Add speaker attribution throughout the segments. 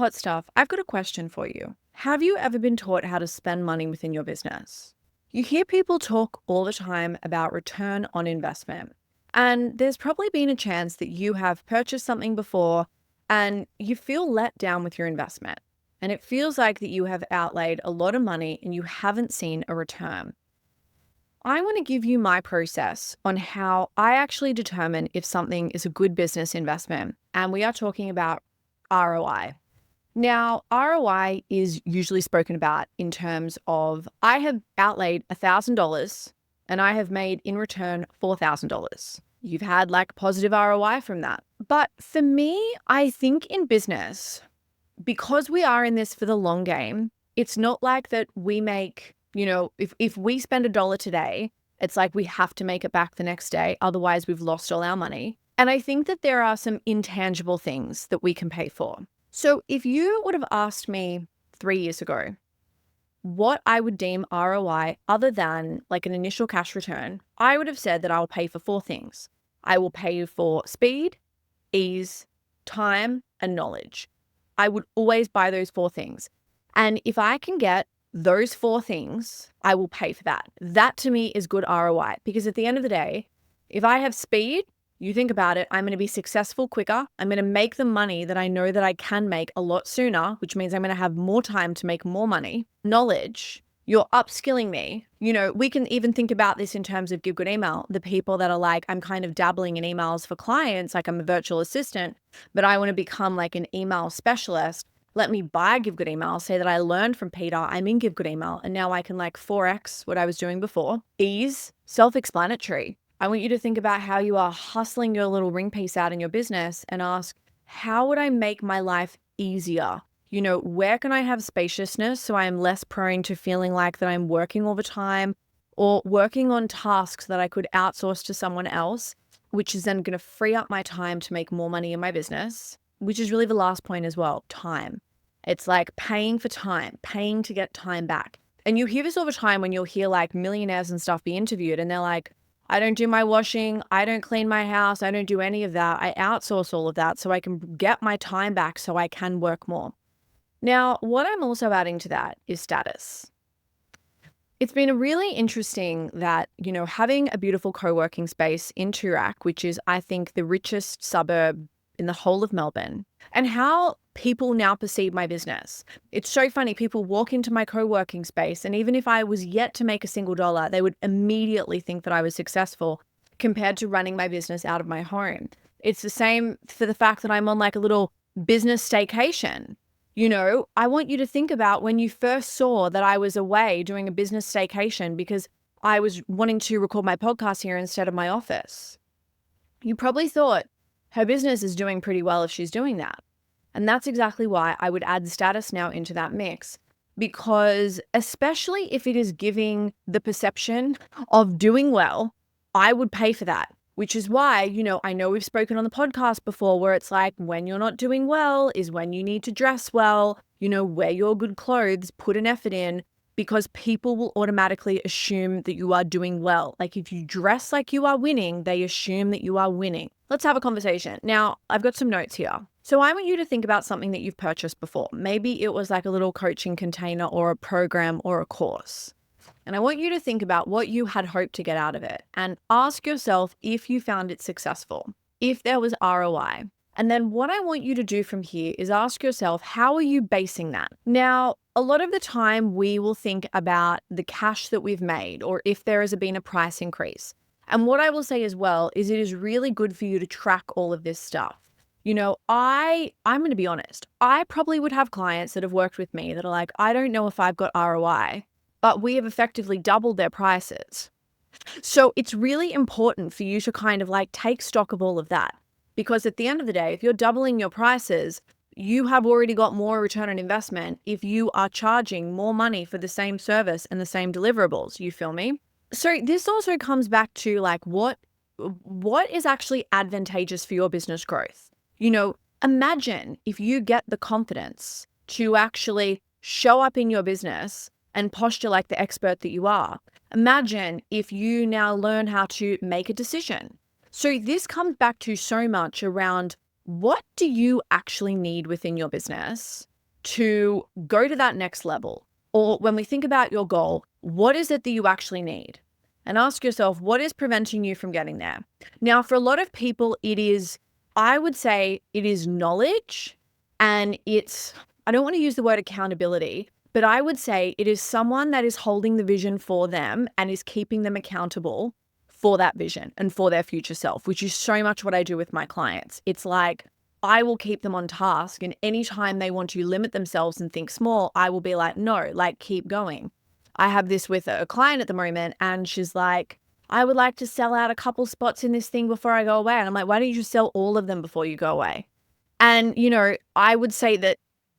Speaker 1: Hot stuff, I've got a question for you. Have you ever been taught how to spend money within your business? You hear people talk all the time about return on investment. And there's probably been a chance that you have purchased something before and you feel let down with your investment. And it feels like that you have outlaid a lot of money and you haven't seen a return. I want to give you my process on how I actually determine if something is a good business investment. And we are talking about ROI. Now, ROI is usually spoken about in terms of I have outlaid $1,000 and I have made in return $4,000. You've had like positive ROI from that. But for me, I think in business, because we are in this for the long game, it's not like that we make, if we spend $1 today, it's like we have to make it back the next day. Otherwise, we've lost all our money. And I think that there are some intangible things that we can pay for. So if you would have asked me 3 years ago what I would deem ROI other than like an initial cash return, I would have said that I will pay for 4 things. I will pay you for speed, ease, time, and knowledge. I would always buy those 4 things. And if I can get those 4 things, I will pay for that. That to me is good ROI because at the end of the day, if I have speed, you think about it, I'm going to be successful quicker. I'm going to make the money that I know that I can make a lot sooner, which means I'm going to have more time to make more money. Knowledge, you're upskilling me. We can even think about this in terms of Give Good Email. The people that are like, I'm kind of dabbling in emails for clients, like I'm a virtual assistant, but I want to become like an email specialist. Let me buy Give Good Email, say that I learned from Peter, I'm in Give Good Email, and now I can like 4x what I was doing before. Ease, self-explanatory. I want you to think about how you are hustling your little ring piece out in your business and ask, how would I make my life easier? Where can I have spaciousness so I am less prone to feeling like that I'm working all the time or working on tasks that I could outsource to someone else, which is then going to free up my time to make more money in my business, which is really the last point as well, time. It's like paying for time, paying to get time back. And you hear this all the time when you'll hear like millionaires and stuff be interviewed and they're like, I don't do my washing, I don't clean my house, I don't do any of that. I outsource all of that so I can get my time back so I can work more. Now, what I'm also adding to that is status. It's been really interesting that, having a beautiful co-working space in Toorak, which is, I think, the richest suburb in the whole of Melbourne, and how people now perceive my business. It's so funny. People walk into my co-working space, and even if I was yet to make a single dollar, they would immediately think that I was successful compared to running my business out of my home. It's the same for the fact that I'm on like a little business staycation. I want you to think about when you first saw that I was away doing a business staycation because I was wanting to record my podcast here instead of my office. You probably thought her business is doing pretty well if she's doing that. And that's exactly why I would add status now into that mix, because especially if it is giving the perception of doing well, I would pay for that, which is why, I know we've spoken on the podcast before where it's like when you're not doing well is when you need to dress well, wear your good clothes, put an effort in, because people will automatically assume that you are doing well. Like if you dress like you are winning, they assume that you are winning. Let's have a conversation. Now, I've got some notes here. So I want you to think about something that you've purchased before. Maybe it was like a little coaching container or a program or a course. And I want you to think about what you had hoped to get out of it and ask yourself if you found it successful, if there was ROI. And then what I want you to do from here is ask yourself, how are you basing that? Now, a lot of the time we will think about the cash that we've made or if there has been a price increase. And what I will say as well is it is really good for you to track all of this stuff. I'm going to be honest. I probably would have clients that have worked with me that are like, I don't know if I've got ROI, but we have effectively doubled their prices. So it's really important for you to kind of like take stock of all of that. Because at the end of the day, if you're doubling your prices, you have already got more return on investment if you are charging more money for the same service and the same deliverables. You feel me? So this also comes back to like what is actually advantageous for your business growth. Imagine if you get the confidence to actually show up in your business and posture like the expert that you are. Imagine if you now learn how to make a decision. So this comes back to so much around what do you actually need within your business to go to that next level? Or when we think about your goal, what is it that you actually need? And ask yourself, what is preventing you from getting there? Now, for a lot of people, I would say it is knowledge, and I don't want to use the word accountability, but I would say it is someone that is holding the vision for them and is keeping them accountable for that vision and for their future self, which is so much what I do with my clients. It's like, I will keep them on task, and anytime they want to limit themselves and think small, I will be like, no, like, keep going. I have this with a client at the moment, and she's like, I would like to sell out a couple spots in this thing before I go away. And I'm like, why don't you just sell all of them before you go away? And, I would say that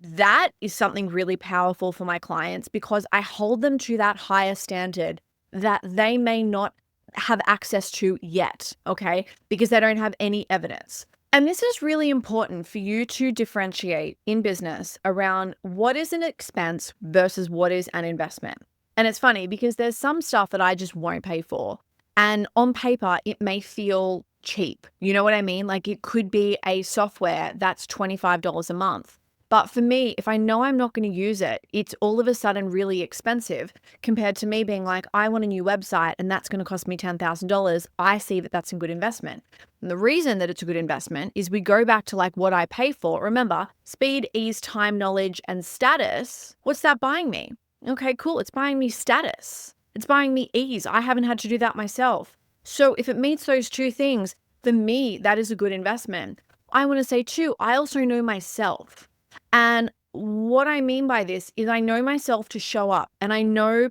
Speaker 1: that is something really powerful for my clients, because I hold them to that higher standard that they may not have access to yet, okay? Because they don't have any evidence. And this is really important for you to differentiate in business around what is an expense versus what is an investment. And it's funny because there's some stuff that I just won't pay for. And on paper, it may feel cheap. You know what I mean? Like, it could be a software that's $25 a month. But for me, if I know I'm not going to use it, it's all of a sudden really expensive compared to me being like, I want a new website and that's going to cost me $10,000. I see that that's a good investment. And the reason that it's a good investment is we go back to like what I pay for. Remember, speed, ease, time, knowledge, and status. What's that buying me? Okay, cool. It's buying me status. It's buying me ease. I haven't had to do that myself. So if it meets those two things, for me, that is a good investment. I want to say too, I also know myself. And what I mean by this is I know myself to show up, and I know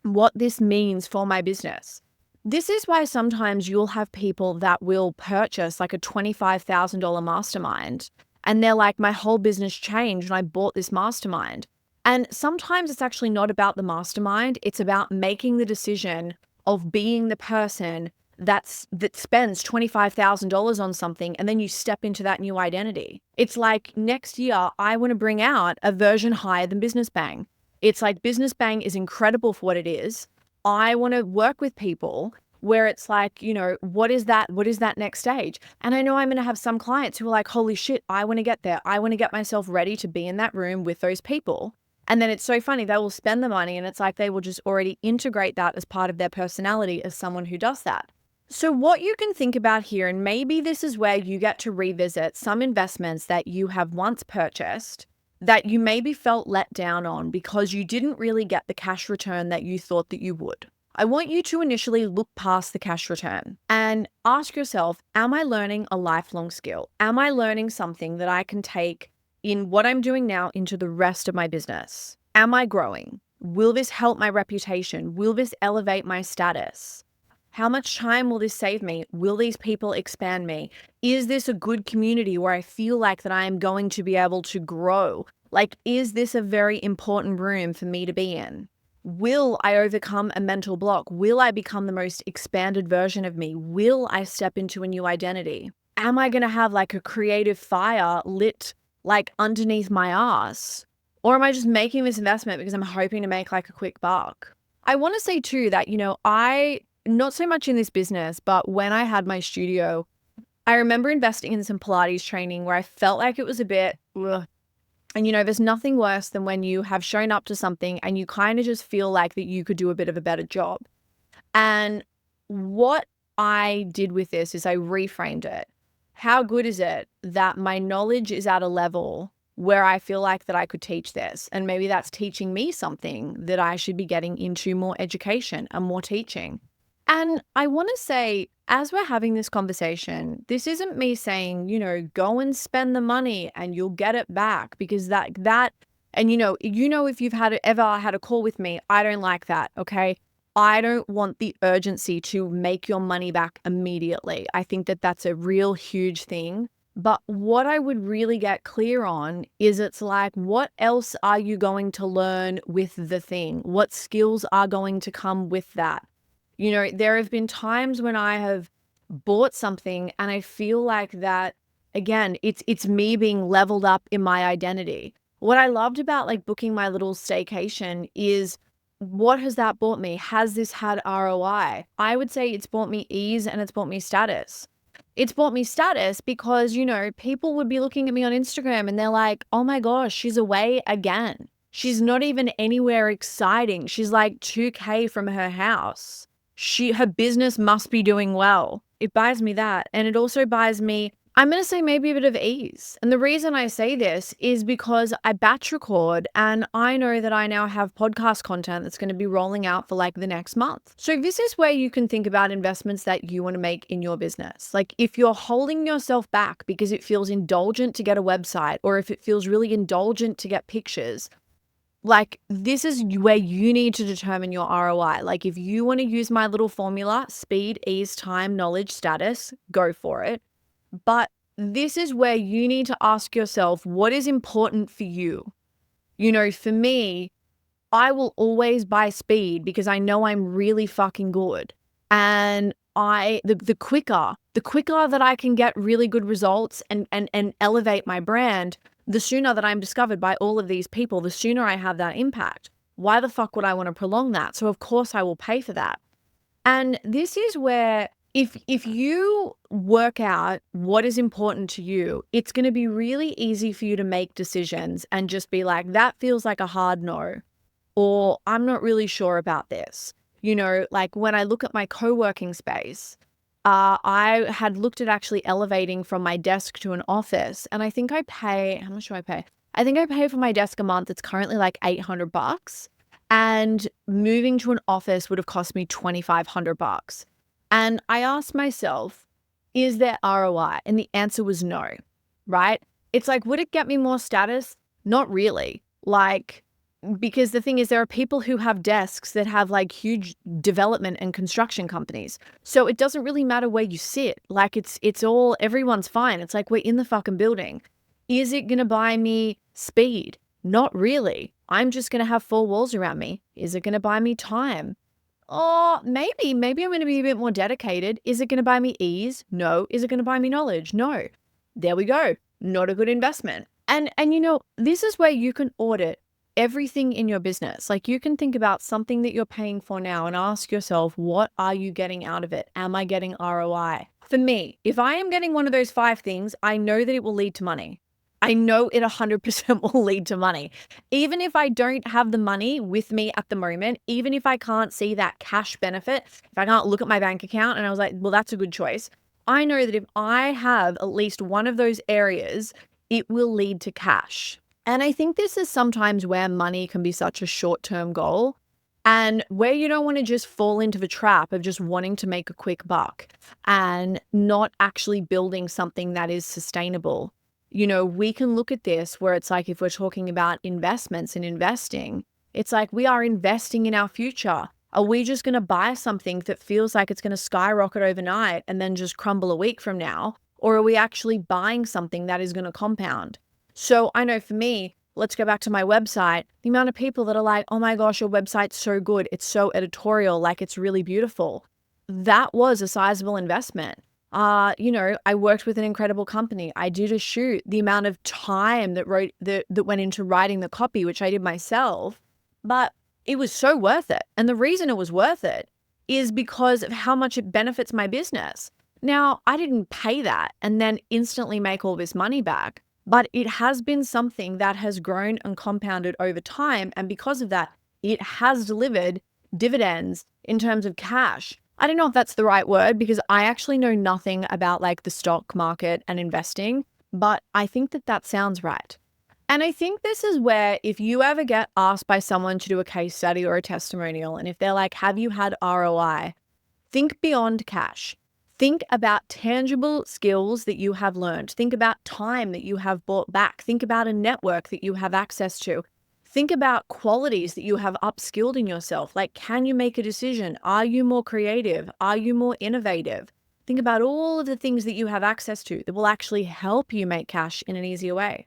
Speaker 1: what this means for my business. This is why sometimes you'll have people that will purchase like a $25,000 mastermind, and they're like, my whole business changed and I bought this mastermind. And sometimes it's actually not about the mastermind. It's about making the decision of being the person that spends $25,000 on something, and then you step into that new identity. It's like, next year, I want to bring out a version higher than Business Bang. It's like, Business Bang is incredible for what it is. I want to work with people where it's like, what is that next stage? And I know I'm going to have some clients who are like, holy shit, I want to get there. I want to get myself ready to be in that room with those people. And then it's so funny, they will spend the money, and it's like they will just already integrate that as part of their personality as someone who does that. So what you can think about here, and maybe this is where you get to revisit some investments that you have once purchased that you maybe felt let down on because you didn't really get the cash return that you thought that you would. I want you to initially look past the cash return and ask yourself, am I learning a lifelong skill? Am I learning something that I can take in what I'm doing now into the rest of my business? Am I growing? Will this help my reputation? Will this elevate my status? How much time will this save me? Will these people expand me? Is this a good community where I feel like that I am going to be able to grow? Like, is this a very important room for me to be in? Will I overcome a mental block? Will I become the most expanded version of me? Will I step into a new identity? Am I going to have like a creative fire lit like underneath my ass? Or am I just making this investment because I'm hoping to make like a quick buck? I want to say too that, not so much in this business, but when I had my studio, I remember investing in some Pilates training where I felt like it was a bit, ugh. And there's nothing worse than when you have shown up to something and you kind of just feel like that you could do a bit of a better job. And what I did with this is I reframed it. How good is it that my knowledge is at a level where I feel like that I could teach this? And maybe that's teaching me something that I should be getting into more education and more teaching. And I want to say, as we're having this conversation, this isn't me saying, go and spend the money and you'll get it back, because and if you've ever had a call with me, I don't like that. Okay. I don't want the urgency to make your money back immediately. I think that that's a real huge thing. But what I would really get clear on is it's like, what else are you going to learn with the thing? What skills are going to come with that? There have been times when I have bought something and I feel like that, again, it's me being leveled up in my identity. What I loved about like booking my little staycation is, what has that bought me? Has this had ROI? I would say it's bought me ease and it's bought me status. It's bought me status because, people would be looking at me on Instagram and they're like, oh my gosh, she's away again. She's not even anywhere exciting. She's like 2K from her house. Her business must be doing well. It buys me that. And it also buys me, I'm going to say, maybe a bit of ease. And the reason I say this is because I batch record and I know that I now have podcast content that's going to be rolling out for like the next month. So this is where you can think about investments that you want to make in your business. Like if you're holding yourself back because it feels indulgent to get a website, or if it feels really indulgent to get pictures, like this is where you need to determine your ROI. Like if you want to use my little formula, speed, ease, time, knowledge, status, go for it. But this is where you need to ask yourself, what is important for you? For me, I will always buy speed because I know I'm really fucking good. And the quicker that I can get really good results and elevate my brand, the sooner that I'm discovered by all of these people, the sooner I have that impact. Why the fuck would I want to prolong that? So of course I will pay for that. And this is where if you work out what is important to you, it's going to be really easy for you to make decisions and just be like, that feels like a hard no, or I'm not really sure about this. Like when I look at my co-working space, I had looked at actually elevating from my desk to an office, and I think I pay, how much do I pay? I think I pay for my desk a month. It's currently like $800, and moving to an office would have cost me $2,500. And I asked myself, is there ROI? And the answer was no, right? It's like, would it get me more status? Not really. Because the thing is, there are people who have desks that have like huge development and construction companies. So it doesn't really matter where you sit. Like everyone's fine. It's like, we're in the fucking building. Is it going to buy me speed? Not really. I'm just going to have four walls around me. Is it going to buy me time? Oh, maybe I'm going to be a bit more dedicated. Is it going to buy me ease? No. Is it going to buy me knowledge? No. There we go. Not a good investment. And this is where you can audit everything in your business. Like you can think about something that you're paying for now and ask yourself, what are you getting out of it? Am I getting ROI? For me, if I am getting one of those 5 things, I know that it will lead to money. I know it 100% will lead to money. Even if I don't have the money with me at the moment, even if I can't see that cash benefit, if I can't look at my bank account and I was like, well, that's a good choice. I know that if I have at least one of those areas, it will lead to cash. And I think this is sometimes where money can be such a short-term goal, and where you don't want to just fall into the trap of just wanting to make a quick buck and not actually building something that is sustainable. We can look at this where it's like, if we're talking about investments and investing, it's like we are investing in our future. Are we just going to buy something that feels like it's going to skyrocket overnight and then just crumble a week from now? Or are we actually buying something that is going to compound? So I know for me, let's go back to my website, the amount of people that are like, oh my gosh, your website's so good. It's so editorial, like it's really beautiful. That was a sizable investment. I worked with an incredible company. I did a shoot. The amount of time that went into writing the copy, which I did myself, but it was so worth it. And the reason it was worth it is because of how much it benefits my business. Now, I didn't pay that and then instantly make all this money back, but it has been something that has grown and compounded over time. And because of that, it has delivered dividends in terms of cash. I don't know if that's the right word because I actually know nothing about like the stock market and investing, but I think that sounds right. And I think this is where if you ever get asked by someone to do a case study or a testimonial, and if they're like, have you had ROI? Think beyond cash. Think about tangible skills that you have learned. Think about time that you have bought back. Think about a network that you have access to. Think about qualities that you have upskilled in yourself. Like, can you make a decision? Are you more creative? Are you more innovative? Think about all of the things that you have access to that will actually help you make cash in an easier way.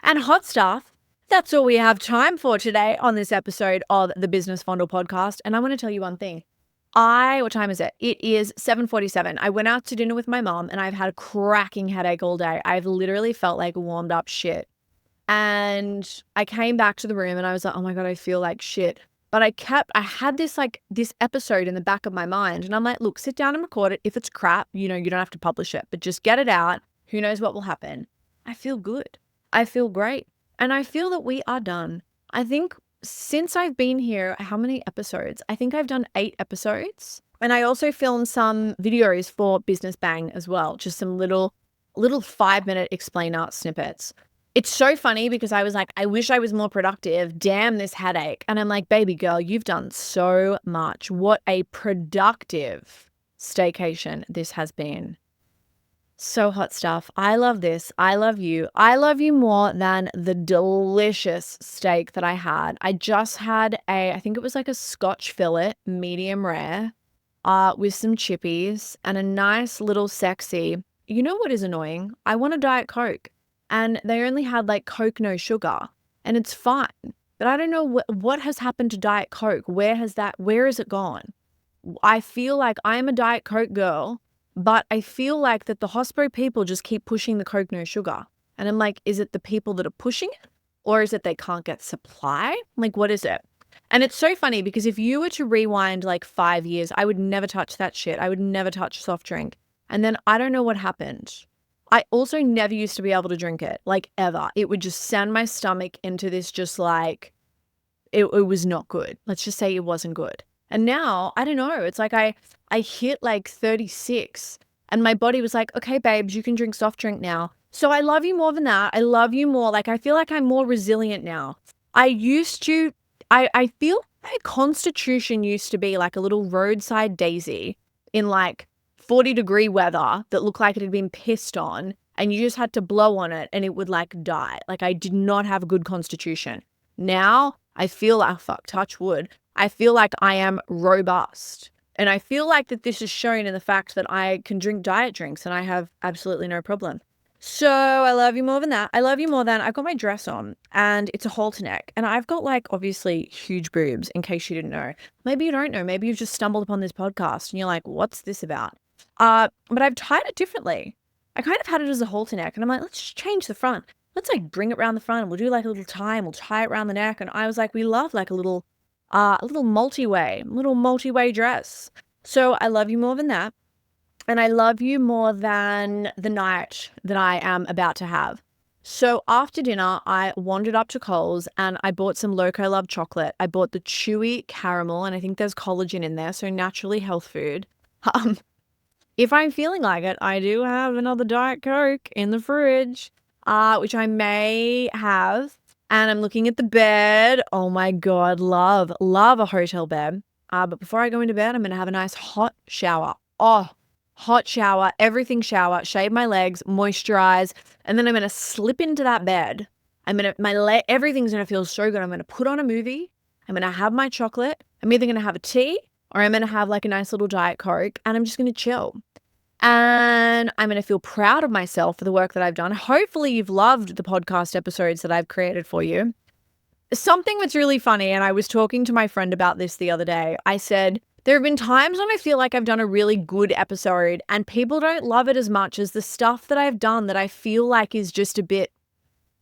Speaker 1: And hot stuff, that's all we have time for today on this episode of the Business Fondle podcast. And I want to tell you one thing. What time is it? It is 7:47. I went out to dinner with my mom and I've had a cracking headache all day. I've literally felt like warmed up shit. And I came back to the room and I was like, oh my God, I feel like shit. But I had this episode in the back of my mind, and I'm like, look, sit down and record it. If it's crap, you don't have to publish it, but just get it out. Who knows what will happen? I feel good. I feel great. And I feel that we are done. I think since I've been here, how many episodes? I think I've done 8 episodes. And I also filmed some videos for Business Bang as well. Just some little 5-minute explainer snippets. It's so funny because I was like, I wish I was more productive. Damn this headache. And I'm like, baby girl, you've done so much. What a productive staycation this has been. So hot stuff. I love this. I love you. I love you more than the delicious steak that I had. I just had I think it was like a Scotch fillet, medium rare, with some chippies and a nice little sexy. You know what is annoying? I want a Diet Coke. And they only had like Coke no sugar, and it's fine. But I don't know what has happened to Diet Coke. Where has it gone? I feel like I'm a Diet Coke girl, but I feel like that the hospo people just keep pushing the Coke no sugar. And I'm like, is it the people that are pushing it? Or is it they can't get supply? Like, what is it? And it's so funny because if you were to rewind like 5 years, I would never touch that shit. I would never touch a soft drink. And then I don't know what happened. I also never used to be able to drink it, like ever. It would just send my stomach into this just like, it was not good. Let's just say it wasn't good. And now, I don't know, it's like I hit like 36 and my body was like, okay, babes, you can drink soft drink now. So I love you more than that. I love you more. Like, I feel like I'm more resilient now. I feel my constitution used to be like a little roadside daisy in like 40-degree weather that looked like it had been pissed on, and you just had to blow on it and it would like die. Like, I did not have a good constitution. Now I feel like, touch wood, I feel like I am robust. And I feel like that this is shown in the fact that I can drink diet drinks and I have absolutely no problem. So I love you more than that. I love you more than I've got my dress on and it's a halter neck and I've got like obviously huge boobs in case you didn't know. Maybe you don't know. Maybe you've just stumbled upon this podcast and you're like, what's this about? But I've tied it differently. I kind of had it as a halter neck and I'm like, let's just change the front. Let's like bring it around the front and we'll do like a little tie and we'll tie it around the neck. And I was like, we love like a little multi-way dress. So I love you more than that. And I love you more than the night that I am about to have. So after dinner, I wandered up to Coles and I bought some Loco Love chocolate. I bought the chewy caramel and I think there's collagen in there, so naturally health food. If I'm feeling like it, I do have another Diet Coke in the fridge, which I may have. And I'm looking at the bed. Oh my God, love a hotel bed. But before I go into bed, I'm going to have a nice hot shower. Oh, hot shower, everything shower, shave my legs, moisturize, and then I'm going to slip into that bed. Everything's going to feel so good. I'm going to put on a movie. I'm going to have my chocolate. I'm either going to have a tea or I'm going to have like a nice little Diet Coke and I'm just going to chill. And I'm going to feel proud of myself for the work that I've done. Hopefully you've loved the podcast episodes that I've created for you. Something that's really funny, and I was talking to my friend about this the other day. I said, there have been times when I feel like I've done a really good episode and people don't love it as much as the stuff that I've done that I feel like is just a bit,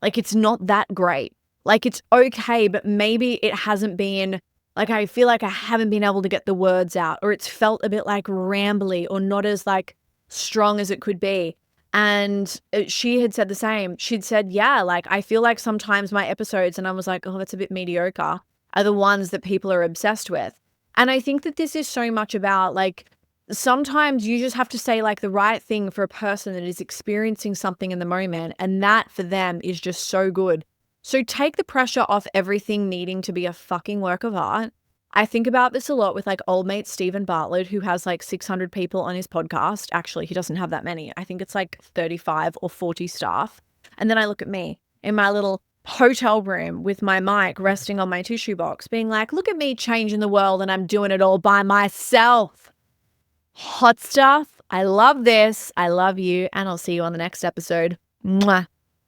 Speaker 1: like it's not that great. Like it's okay, but maybe it hasn't been, like I feel like I haven't been able to get the words out or it's felt a bit like rambly or not as like strong as it could be. And she had said the same. She'd said, yeah, like I feel like sometimes my episodes, and I was like, oh, that's a bit mediocre, are the ones that people are obsessed with. And I think that this is so much about like, sometimes you just have to say like the right thing for a person that is experiencing something in the moment. And that for them is just so good. So take the pressure off everything needing to be a fucking work of art. I think about this a lot with like old mate Stephen Bartlett, who has like 600 people on his podcast. Actually, he doesn't have that many. I think it's like 35 or 40 staff. And then I look at me in my little hotel room with my mic resting on my tissue box, being like, look at me changing the world and I'm doing it all by myself. Hot stuff. I love this. I love you. And I'll see you on the next episode. Mwah.